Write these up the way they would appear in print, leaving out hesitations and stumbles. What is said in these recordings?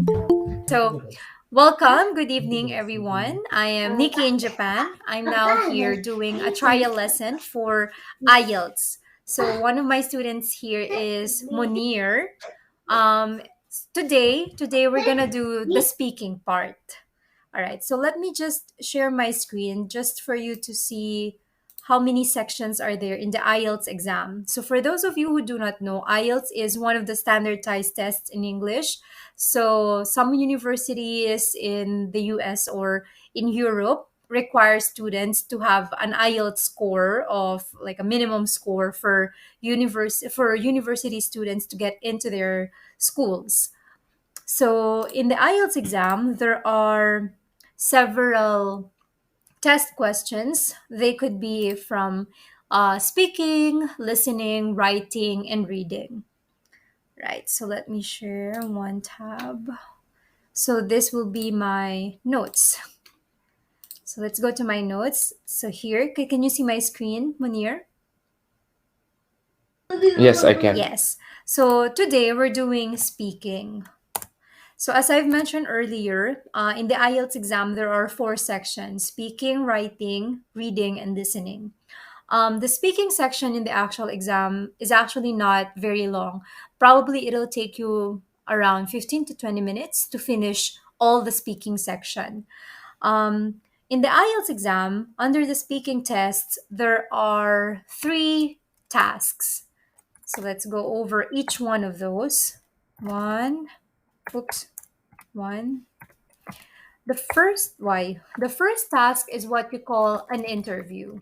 So, welcome. Good evening, everyone. I am Nikki in Japan. I'm now here doing a trial lesson for IELTS. So, one of my students here is Monir. Um, today we're gonna do the speaking part. All right. So let me just share my screen just for you to see how many sections are there in the IELTS exam. So for those of you who do not know, IELTS is one of the standardized tests in English. So some universities in the US or in Europe require students to have an IELTS score of like a minimum score for university students to get into their schools. So in the IELTS exam, there are several test questions. They could be from speaking, listening, writing, and reading. Right. So let me share one tab. So this will be my notes. So let's go to my notes. So here, can you see my screen, Munir? Yes, I can. Yes. So today we're doing speaking. So, as I've mentioned earlier, in the IELTS exam, there are four sections: speaking, writing, reading, and listening. The speaking section in the actual exam is actually not very long. Probably it'll take you around 15 to 20 minutes to finish all the speaking section. In the IELTS exam, under the speaking tests, there are three tasks. So let's go over each one of those. One, oops, one. The first task is what you call an interview.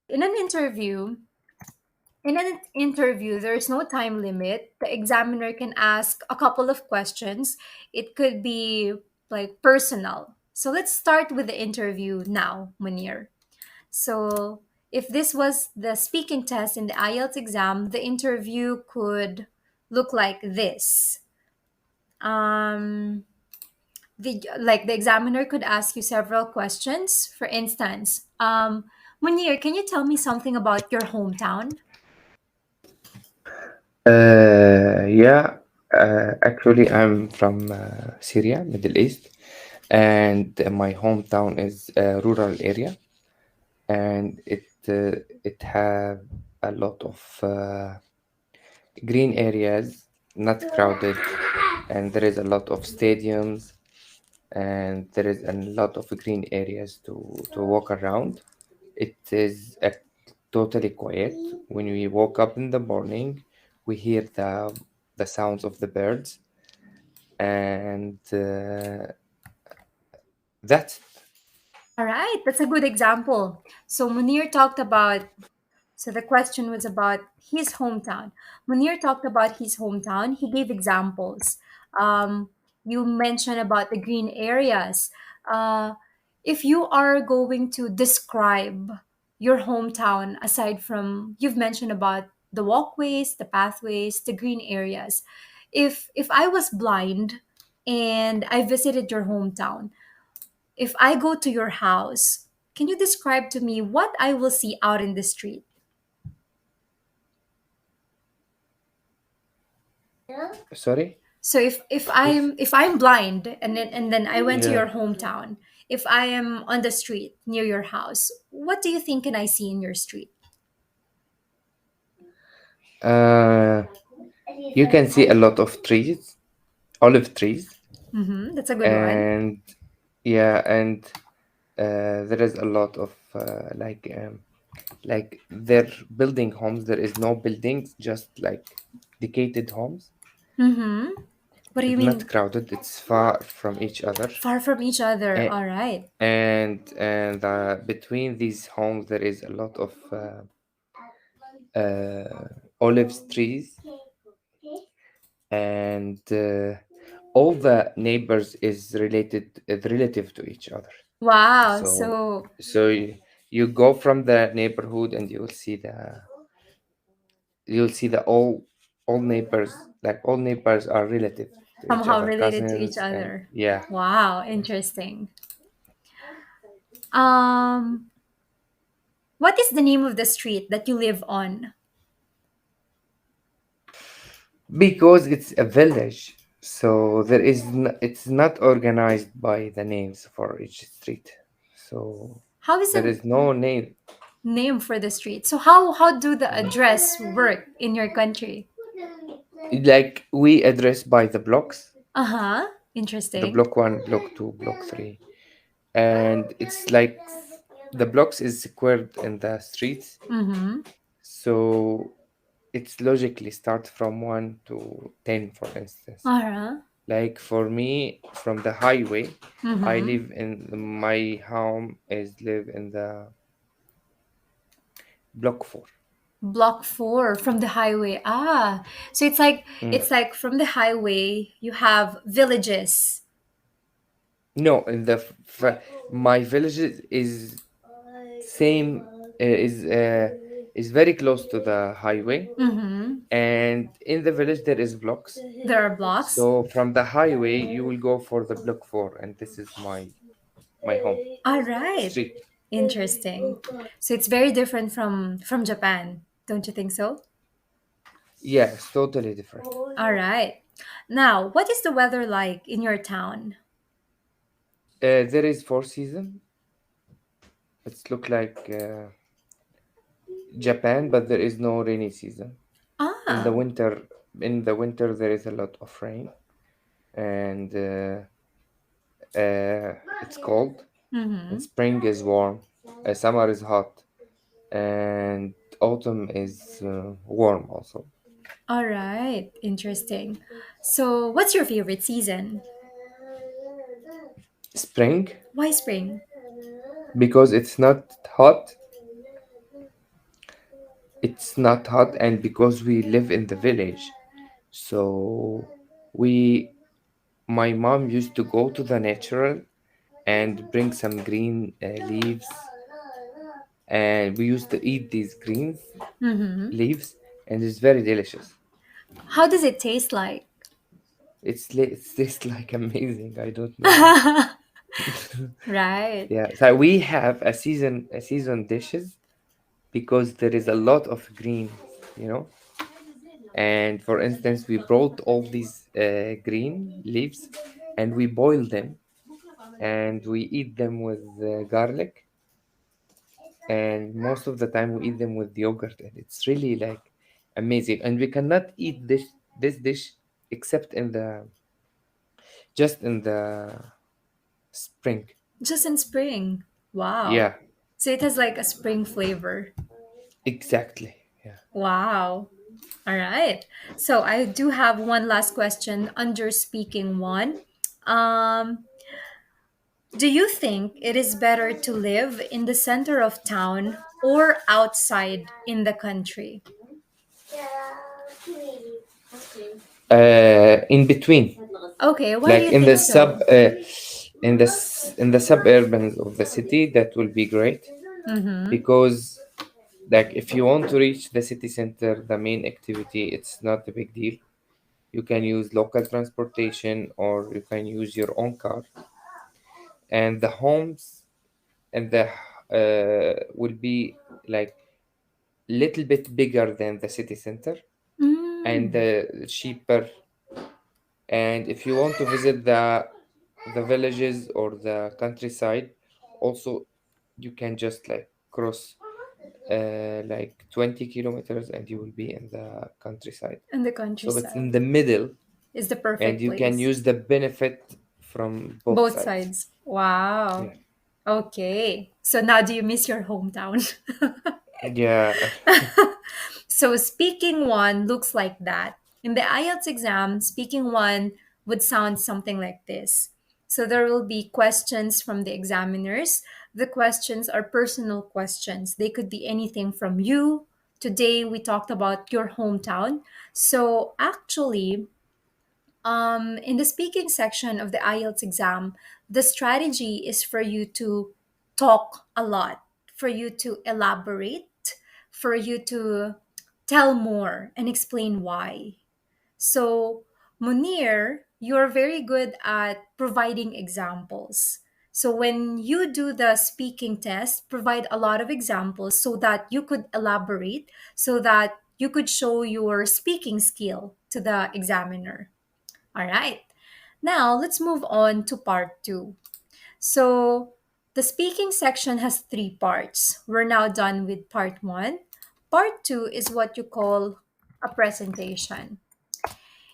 In an interview, there is no time limit. The examiner can ask a couple of questions. It could be like personal. So let's start with the interview now, Munir. So if this was the speaking test in the IELTS exam, the interview could look like this. Um, the examiner could ask you several questions. For instance, Munir, can you tell me something about your hometown? Yeah, actually, I'm from Syria, Middle East, and my hometown is a rural area, and it have a lot of green areas, not crowded, and there is a lot of stadiums, and there is a lot of green areas to walk around. It is totally quiet. When we woke up in the morning, we hear the sounds of the birds, and that's All right, that's a good example. So Munir talked about, so the question was about his hometown. Munir talked about his hometown. He gave examples. You mentioned about the green areas. Uh, if you are going to describe your hometown, aside from you've mentioned about the walkways, the pathways, the green areas, if I was blind and I visited your hometown, if I go to your house, can you describe to me what I will see out in the street? sorry. So if Please. I'm blind and then I went to Yeah. your hometown, if I am on the street near your house, what do you think can I see in your street? Uh, you can see a lot of trees, olive trees, That's a good one. and yeah, and there is a lot of like they're building homes. There is no buildings, just like decayed homes. Mm-hmm. What do you It's not mean? crowded. It's far from each other, Far from each other. and All right. between these homes there is a lot of olive trees, and all the neighbors is relative to each other. Wow. So So you go from the neighborhood and you'll see the all neighbors, like all neighbors are relative to each somehow other, related to each cousins, and other. yeah. Wow, interesting. Um, what is the name of the street that you live on? Because it's a village, so it's not organized by the names for each street. So How is there a is no name. name for the street? So how do the address work in your country? Like we address by the blocks, Uh-huh. the Interesting. block 1, block 2, block 3. And it's like the blocks is squared in the streets. Mm-hmm. So it's logically start from 1 to 10, for instance. Uh-huh. Like for me, from the highway, I Mm-hmm. live in my home is live in the block 4. Block 4 from the highway. Ah. So Mm. it's like from the highway you have villages. No, in the my village is same is very close to the highway, Mm-hmm. and in the village there is blocks. There are blocks. So from the highway you will go for the block 4, and this is my home All right. street. Interesting. So it's very different from Japan, don't you think so? Yeah, it's totally different. All right. Now, what is the weather like in your town? There is 4 season. It's look like Japan, but there is no rainy season. In the Ah. winter, there is a lot of rain, and it's cold. And Mm-hmm. spring is warm. Summer is hot, and autumn is warm also. All right. Interesting. So, what's your favorite season? Spring, Why spring? because it's not hot, and because we live in the village, so we my mom used to go to the natural and bring some green leaves, and we used to eat these green Mm-hmm. leaves, and it's very delicious. How does it taste like? It tastes like amazing. I don't know. Right. Yeah, so we have a season dishes because there is a lot of green, you know. And for instance, we brought all these green leaves, and we boil them, and we eat them with garlic, and most of the time we eat them with yogurt, and it's really like amazing. And we cannot eat this dish except just in the spring. Just in spring. Wow. Yeah, So it has like a spring flavor. exactly. Yeah. Wow. All right. So I do have one last question under speaking one. Um, do you think it is better to live in the center of town or outside in the country? In between, Okay, why do like you think so? in the suburbans of the city, that will be great. Mm-hmm. Because like if you want to reach the city center, the main activity, it's not a big deal. You can use local transportation, or you can use your own car, and the homes and the will be like little bit bigger than the city center, and Mm. cheaper. And if you want to visit the villages or the countryside, also you can just like cross like 20 kilometers, and you will be in the countryside. In the So it's countryside in the middle, is the and perfect you can place. use the benefit from both Both sides. sides. Wow. Yeah. Okay. So now do you miss your hometown? Yeah. So speaking one looks like that. In the IELTS exam, speaking one would sound something like this. So there will be questions from the examiners. The questions are personal questions. They could be anything from you. Today we talked about your hometown. So actually, in the speaking section of the IELTS exam, the strategy is for you to talk a lot, for you to elaborate, for you to tell more and explain why. So, Munir, you're very good at providing examples. So, when you do the speaking test, provide a lot of examples so that you could elaborate, so that you could show your speaking skill to the examiner. All right. Now let's move on to part 2. So the speaking section has 3 parts. We're now done with part 1. Part 2 is what you call a presentation.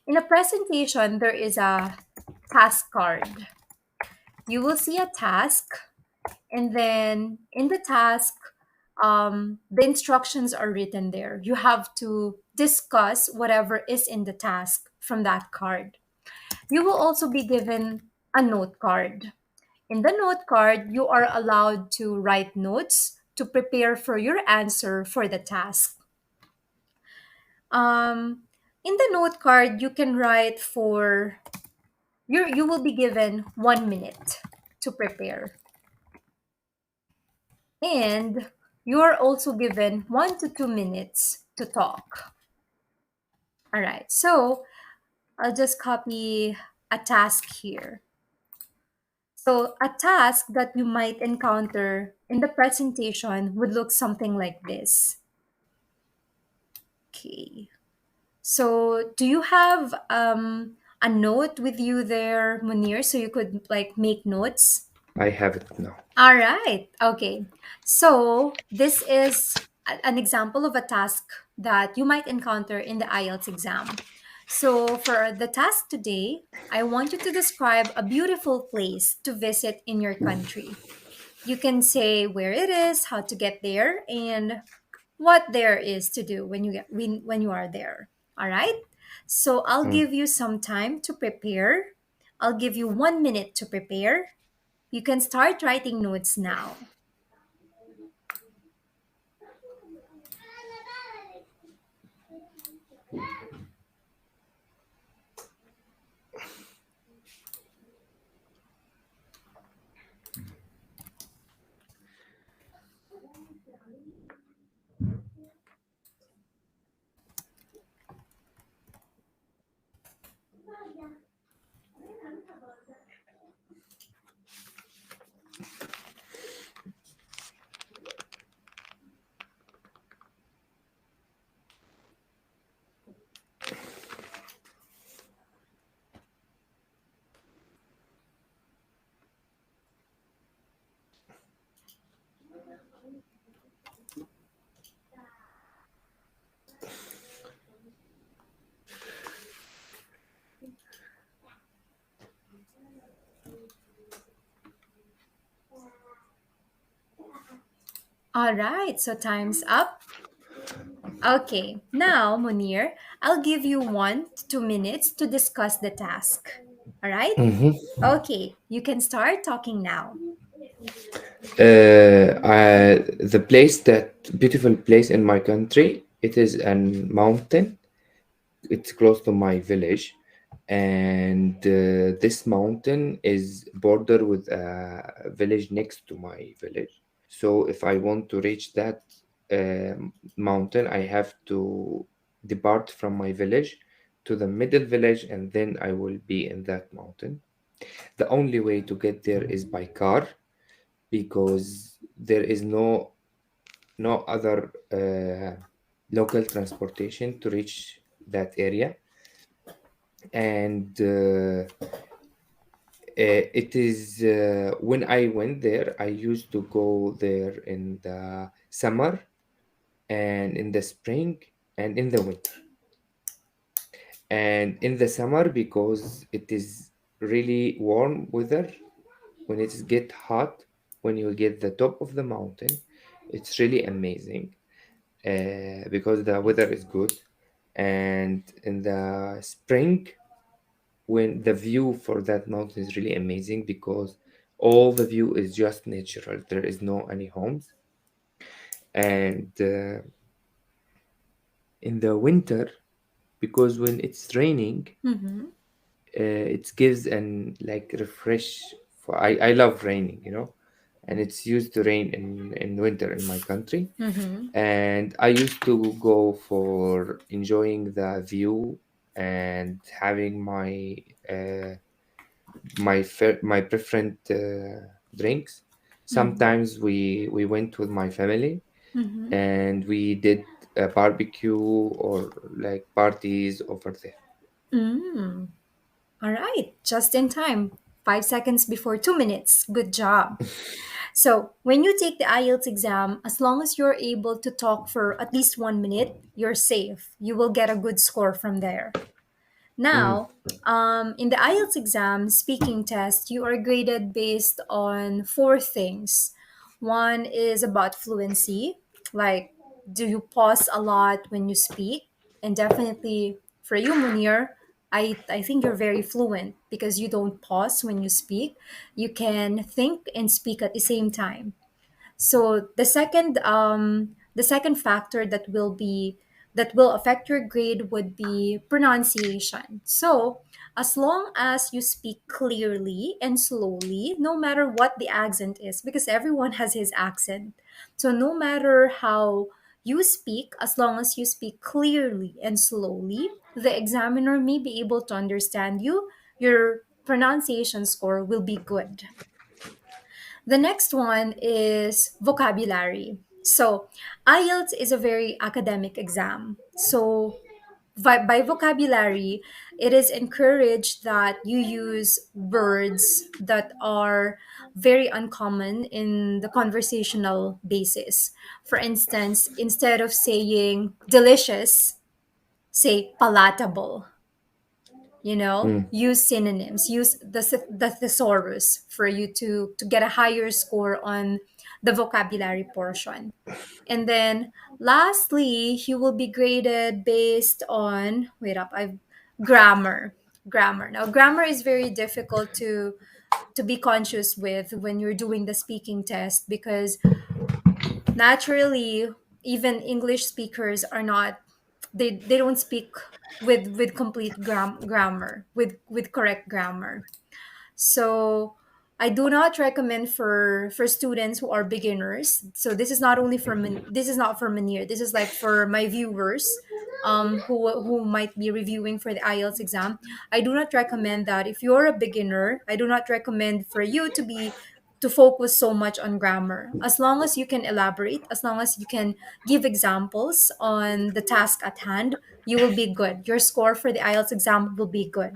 In a presentation, there is a task card. You will see a task, and then in the task, the instructions are written there. You have to discuss whatever is in the task from that card. You will also be given a note card. In the note card, you are allowed to write notes to prepare for your answer for the task. In the note card, you can write for you will be given 1 minute to prepare. And you are also given 1 to 2 minutes to talk. All right, so I'll just copy a task here. So a task that you might encounter in the presentation would look something like this. Okay. So do you have a note with you there, Munir, so you could like make notes? I have it now. All right. Okay. So this is an example of a task that you might encounter in the IELTS exam. So for the task today, I want you to describe a beautiful place to visit in your country. You can say where it is, how to get there, and what there is to do when you are there. All right? So I'll Mm. give you some time to prepare. I'll give you 1 minute to prepare. You can start writing notes now. All right, so time's up. Okay, now, Munir, I'll give you 1 to 2 minutes to discuss the task. All right? Mhm. Okay, you can start talking now. The beautiful place in my country, it is a mountain. It's close to my village, and this mountain is border with a village next to my village. So if I want to reach that mountain, I have to depart from my village to the middle village, and then I will be in that mountain. The only way to get there is by car, because there is no other local transportation to reach that area. And it is when I went there, I used to go there in the summer and in the spring and in the winter. And in the summer, because it is really warm weather, when it get hot, when you get the top of the mountain, it's really amazing because the weather is good. And in the spring, when the view for that mountain is really amazing, because all the view is just natural, there is no any homes. And in the winter, because when it's raining, Mm-hmm. it gives an like refresh. I love raining, and it's used to rain in winter in my country. Mm-hmm. And I used to go for enjoying the view and having uh, my preferred drinks. Mm-hmm. Sometimes we went with my family, Mm-hmm. and we did a barbecue or like parties over there. Mm. All right, just in time. 5 seconds before 2 minutes. Good job. So, when you take the IELTS exam, as long as you're able to talk for at least 1 minute, you're safe. You will get a good score from there. Mm, Now, in the IELTS exam speaking test, you are graded based on four things. One is about fluency, like do you pause a lot when you speak? And definitely for you, Munir, I think you're very fluent because you don't pause when you speak. You can think and speak at the same time. So the second factor that will affect your grade would be pronunciation. So as long as you speak clearly and slowly, no matter what the accent is, because everyone has his accent. So no matter how you speak, as long as you speak clearly and slowly, the examiner may be able to understand you. Your pronunciation score will be good. The next one is vocabulary. So, IELTS is a very academic exam. So, by vocabulary, it is encouraged that you use words that are very uncommon in the conversational basis. For instance, instead of saying delicious, say palatable. mm. Use synonyms, use the thesaurus for you to get a higher score on the vocabulary portion. And then lastly, you will be graded based on wait up I've grammar. Now grammar is very difficult to be conscious with when you're doing the speaking test because naturally even English speakers are not they don't speak with complete grammar with correct grammar. So I do not recommend for students who are beginners. So this is not only for this is not for Manir. This is like for my viewers who might be reviewing for the IELTS exam. I do not recommend that if you're a beginner. I do not recommend for you to focus so much on grammar. As long as you can elaborate, as long as you can give examples on the task at hand, you will be good. Your score for the IELTS exam will be good.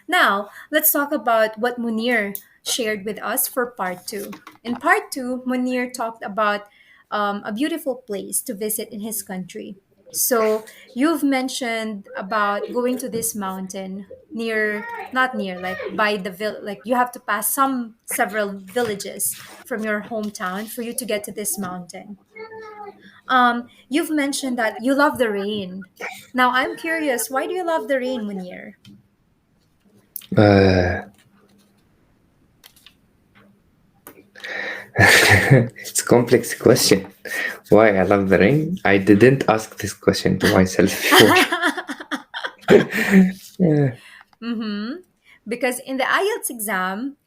Now, let's talk about what Munir shared with us for part two. In part two, Munir talked about a beautiful place to visit in his country. So, you've mentioned about going to this mountain near, not near, like by the like you have to pass several villages from your hometown for you to get to this mountain. You've mentioned that you love the rain. Now, I'm curious, why do you love the rain, Munir? Uh, it's a complex question. Why I love the rain? I didn't ask this question to myself before. Yeah. Mm-hmm. Because in the IELTS exam,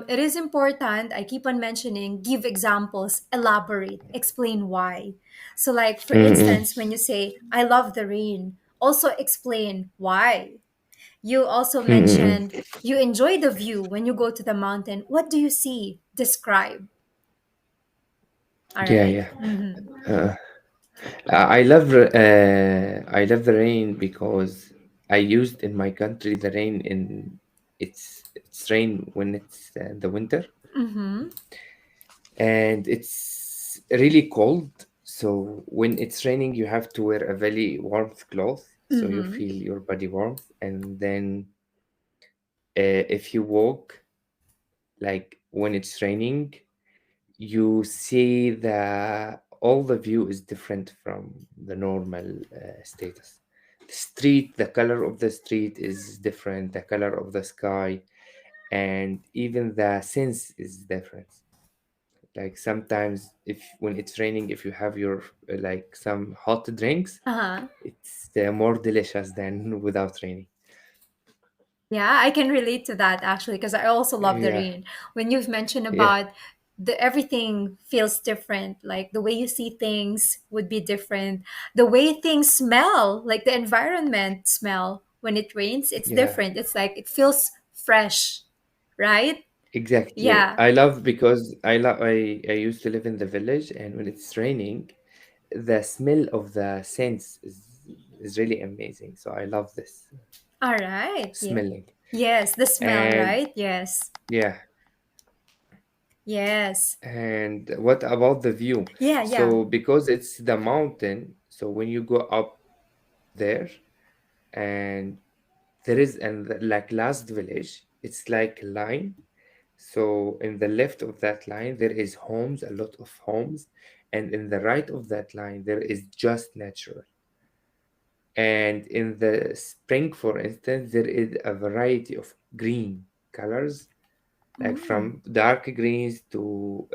it is important, I keep on mentioning, give examples, elaborate, explain why. So, like, for Mm-mm. instance, when you say, I love the rain, also explain why. You also Mm-mm. mentioned you enjoy the view when you go to the mountain. What do you see? Describe. All Yeah, right. yeah. Mm-hmm. I love the rain because I used in my country the rain in it's rain when it's the winter Mm-hmm. and it's really cold. So when it's raining, you have to wear a very warm cloth so you Mm-hmm. feel your body warmth. And then if you walk like when it's raining, you see the all the view is different from the normal status. The street, the color of the street is different, the color of the sky, and even the sense is different. Like sometimes if when it's raining, if you have your like some hot drinks, Uh-huh. it's more delicious than without raining. Yeah, I can relate to that actually because I also love the Yeah, rain. When you've mentioned yeah, about the everything feels different, like the way you see things would be different. The way things smell, like the environment smell when it rains, it's yeah. different. It's like it feels fresh, right? Exactly. Yeah. I love because I used to live in the village, and when it's raining, the smell of the scents is really amazing. So I love this All right. Yeah. smelling. Yes, the smell, And right? Yes. yeah, Yes. and what about the view? Yeah, yeah. So because it's the mountain, so when you go up there, and there is an like last village, it's like a line. So in the left of that line there is homes, a lot of homes, and in the right of that line there is just natural. And in the spring, for instance, there is a variety of green colors, like Mm. from dark greens to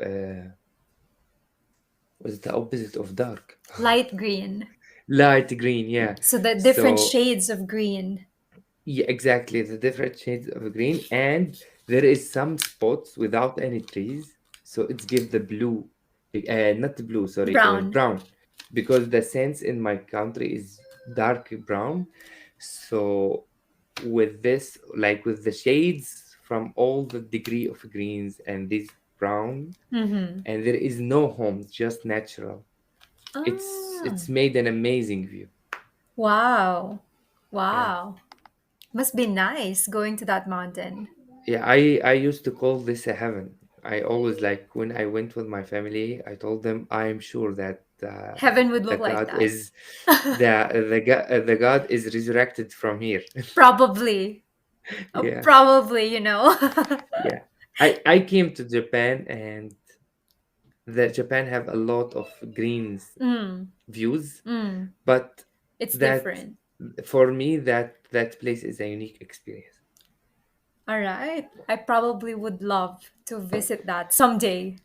what's the opposite of dark? Light green. Light green, yeah. So the different So shades of green. yeah, exactly, the different shades of green, and there is some spots without any trees, so it's give the blue, not the blue, sorry, Brown. brown, because the sands in my country is dark brown. So with this, like with the shades from all the degree of greens and this brown, Mm-hmm. and there is no homes, just natural. Ah. It's made an amazing view. Wow. Yeah. Wow. Must be nice going to that mountain. Yeah, I used to call this a heaven. I always like when I went with my family, I told them I am sure that Heaven would the look like God that. is the God is resurrected from here. Probably. Yeah, Probably, you know. yeah. I came to Japan, and the Japan have a lot of greens Mm, views, mm. but It's that different. for me that place is a unique experience. All right. I probably would love to visit that someday.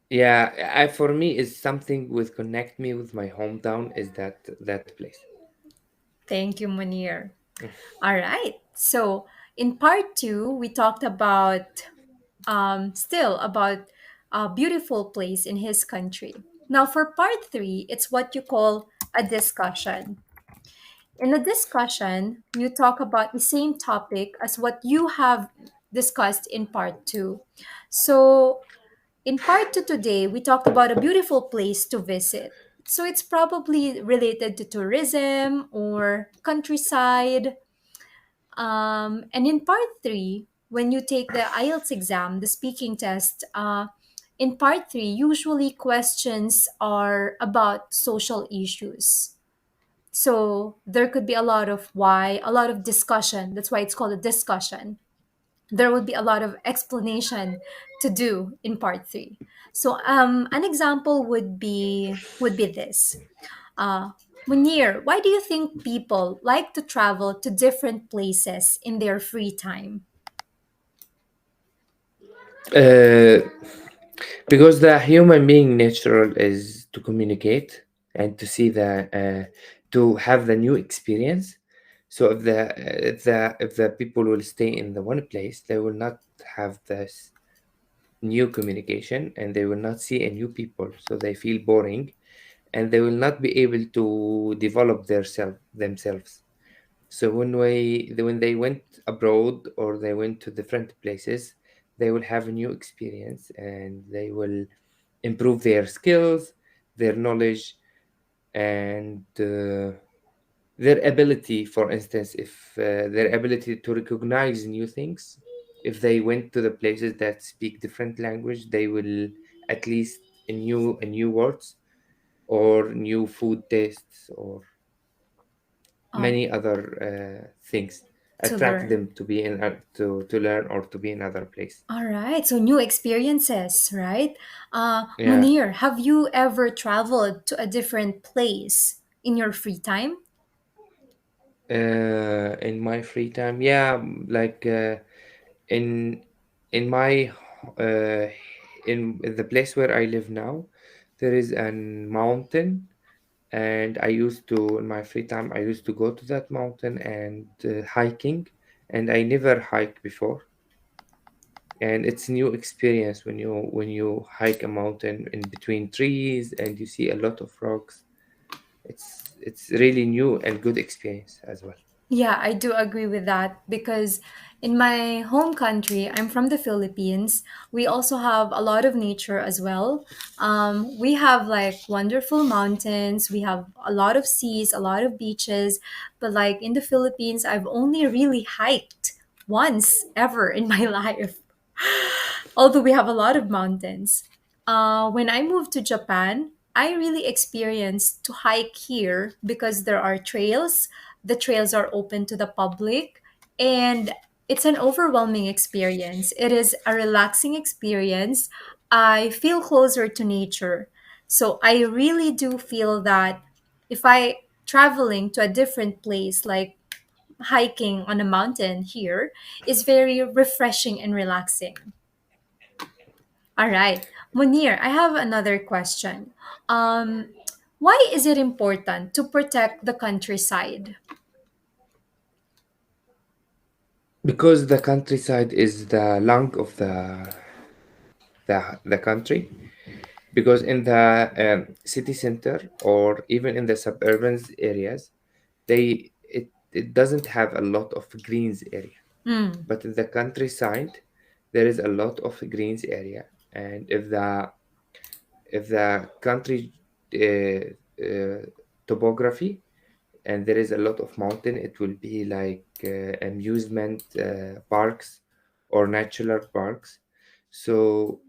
Yeah, for me is something with connect me with my hometown is that place. Thank you, Munir. All right. So, in part two, we talked about still about a beautiful place in his country. Now, for part three, it's what you call a discussion. In a discussion, you talk about the same topic as what you have discussed in part two. So, in part two today, we talked about a beautiful place to visit. So, it's probably related to tourism or countryside. And in part three, when you take the IELTS exam, the speaking test, in part three, usually questions are about social issues. So there could be a lot of why, a lot of discussion. That's why it's called a discussion. There would be a lot of explanation to do in part three. So an example would be this. Uh, Munir, why do you think people like to travel to different places in their free time? Uh, because the human being natural is to communicate and to see to have the new experience. So if the people will stay in the one place, they will not have this new communication, and they will not see a new people, so they feel boring, and they will not be able to develop themselves. So when they went abroad or they went to different places, they will have a new experience, and they will improve their skills, their knowledge, and their ability. For instance, if their ability to recognize new things, if they went to the places that speak different language, they will at least a new words or new food tastes or Um, many other things to attract learn. them to be in to learn or to be in other place. All right, so new experiences, right? Yeah. Munir, have you ever traveled to a different place in your free time? In my free time, yeah, like in in my uh, in the place where I live now, there is a mountain, and I used to in my free time I used to go to that mountain and hiking, and I never hiked before, and it's new experience when you hike a mountain in between trees and you see a lot of rocks. It's really new and good experience as well. Yeah, I do agree with that because in my home country, I'm from the Philippines. We also have a lot of nature as well. We have like wonderful mountains, we have a lot of seas, a lot of beaches. But like in the Philippines, I've only really hiked once ever in my life, although we have a lot of mountains. When I moved to Japan, I really experienced to hike here because there are trails. The trails are open to the public, and it's an overwhelming experience. It is a relaxing experience. I feel closer to nature. So I really do feel that if I traveling to a different place like hiking on a mountain here is very refreshing and relaxing. All right. Munir, I have another question. Um, why is it important to protect the countryside? Because the countryside is the lung of the country. Because in the city center or even in the suburban areas, it doesn't have a lot of greens area. Mm, But in the countryside, there is a lot of greens area, and if the country topography and there is a lot of mountain, it will be like amusement parks or natural parks. So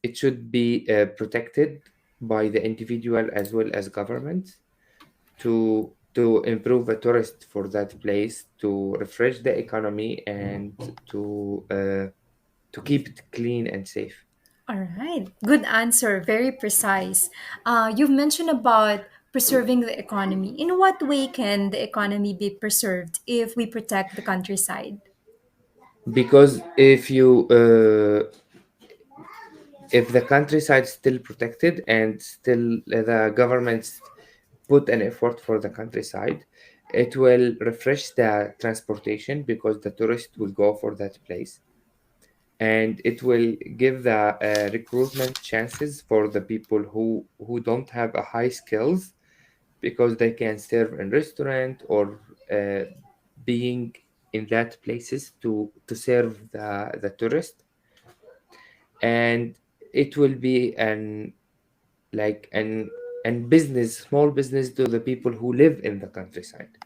it should be protected by the individual as well as government to improve a tourist for that place, to refresh the economy, and to keep it clean and safe. all right. Good answer. Very precise. You've mentioned about preserving the economy. In what way can the economy be preserved if we protect the countryside? Because if the countryside is still protected and still the governments put an effort for the countryside, it will refresh the transportation because the tourist will go for that place, and it will give the recruitment chances for the people who don't have a high skills, because they can serve in restaurant or being in that places to serve the tourist. And it will be an business, small business, to the people who live in the countryside.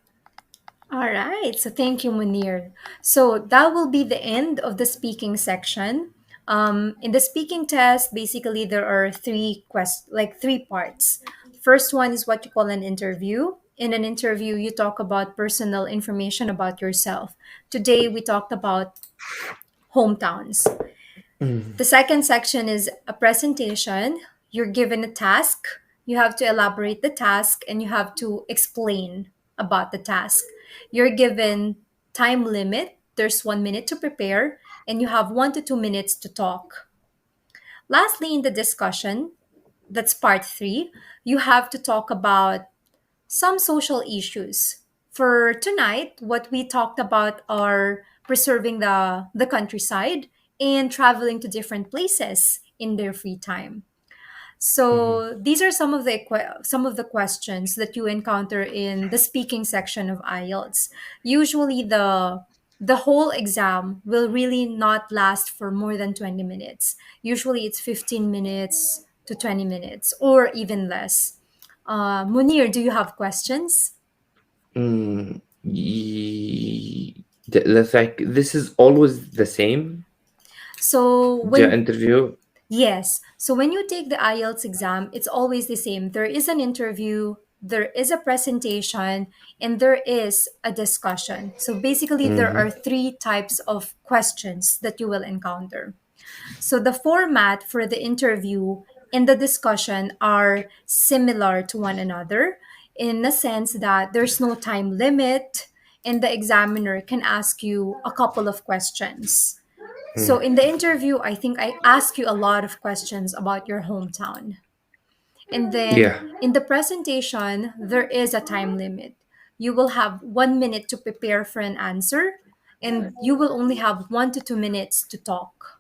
All right. So thank you, Munir. So that will be the end of the speaking section. In the speaking test, basically there are three parts. First one is what you call an interview. In an interview, you talk about personal information about yourself. Today we talked about hometowns. The second section is a presentation. You're given a task. You have to elaborate the task and you have to explain about the task. You're given time limit. There's 1 minute to prepare, and you have 1 to 2 minutes to talk. Lastly, in the discussion, that's part three, you have to talk about some social issues. For tonight, what we talked about are preserving the countryside and traveling to different places in their free time. Mhm. So these are some of the questions that you encounter in the speaking section of IELTS. Usually the whole exam will really not last for more than 20 minutes. Usually it's 15 minutes to 20 minutes or even less. Munir, do you have questions? The fact this is always the same, So the when interview. Yes. So when you take the IELTS exam, it's always the same. There is an interview, there is a presentation, and there is a discussion. So basically, there Hmm. are three types of questions that you will encounter. So the format for the interview and the discussion are similar to one another in the sense that there's no time limit and the examiner can ask you a couple of questions. So in the interview, I think I ask you a lot of questions about your hometown. And then Yeah. in the presentation, there is a time limit. You will have 1 minute to prepare for an answer, and you will only have 1 to 2 minutes to talk.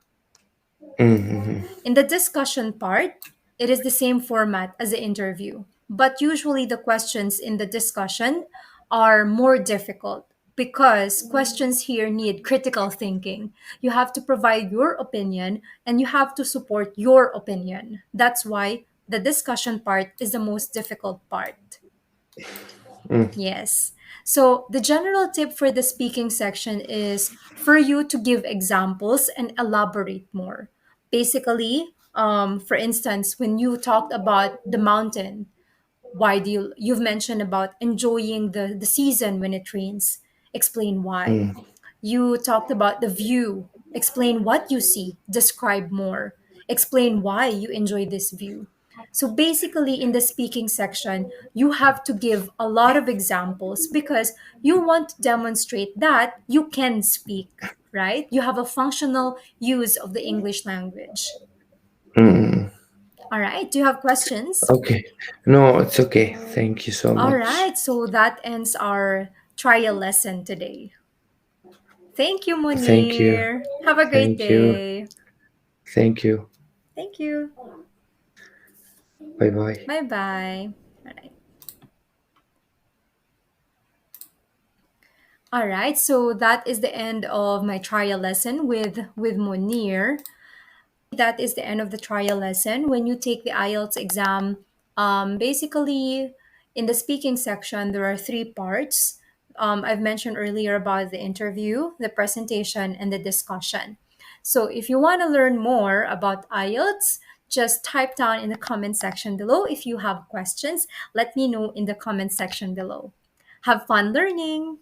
Hmm. In the discussion part, it is the same format as the interview, but usually the questions in the discussion are more difficult. because questions here need critical thinking. You have to provide your opinion and you have to support your opinion. That's why the discussion part is the most difficult part. Yes. So the general tip for the speaking section is for you to give examples and elaborate more. Basically, for instance, when you talked about the mountain, why do you've mentioned about enjoying the season when it rains? Explain why. You talked about the view. Explain what you see. Describe more. Explain why you enjoy this view. So basically, in the speaking section, you have to give a lot of examples because you want to demonstrate that you can speak, right? You have a functional use of the English language. All right. Do you have questions? Okay. No, it's okay. Thank you so All much. right. So that ends our trial lesson today. Thank you, Thank you. Munir. Have a great Thank you. day. Thank you. Thank you. Bye bye. Bye bye. All right. All right. So that is the end of my trial lesson with Munir. That is the end of the trial lesson. When you take the IELTS exam, basically in the speaking section, there are three parts. I've mentioned earlier about the interview, the presentation, and the discussion. So if you want to learn more about IELTS, just type down in the comment section below. If you have questions, let me know in the comment section below. Have fun learning!